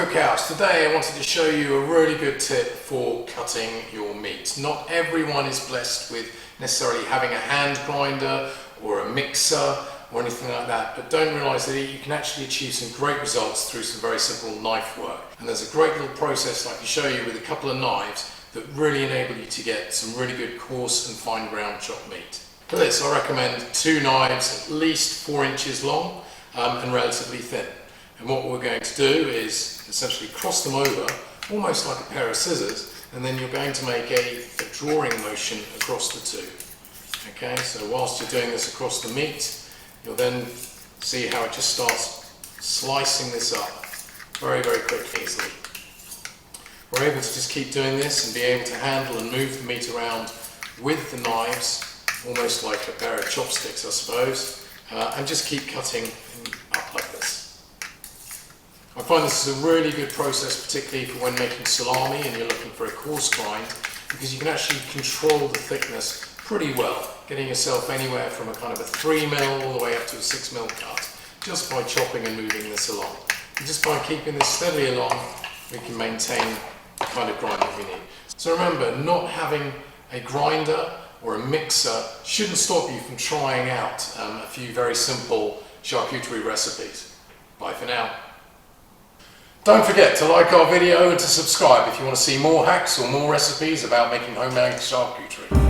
Cookhouse. Today I wanted to show you a really good tip for cutting your meat. Not everyone is blessed with necessarily having a hand grinder or a mixer or anything like that, but don't realise that you can actually achieve some great results through some very simple knife work. And there's a great little process I can show you with a couple of knives that really enable you to get some really good coarse and fine ground chopped meat. For this I recommend 2 knives at least 4 inches long and relatively thin. And what we're going to do is essentially cross them over, almost like a pair of scissors, and then you're going to make a drawing motion across the two. Okay, so whilst you're doing this across the meat, you'll then see how it just starts slicing this up very, very quickly, easily. We're able to just keep doing this and be able to handle and move the meat around with the knives, almost like a pair of chopsticks, I suppose, and just keep cutting up like this. I find this is a really good process, particularly for when making salami and you're looking for a coarse grind, because you can actually control the thickness pretty well, getting yourself anywhere from a kind of a 3mm all the way up to a 6mm cut, just by chopping and moving this along. And just by keeping this steadily along, we can maintain the kind of grind that we need. So remember, not having a grinder or a mixer shouldn't stop you from trying out a few very simple charcuterie recipes. Bye for now. Don't forget to like our video and to subscribe if you want to see more hacks or more recipes about making homemade charcuterie.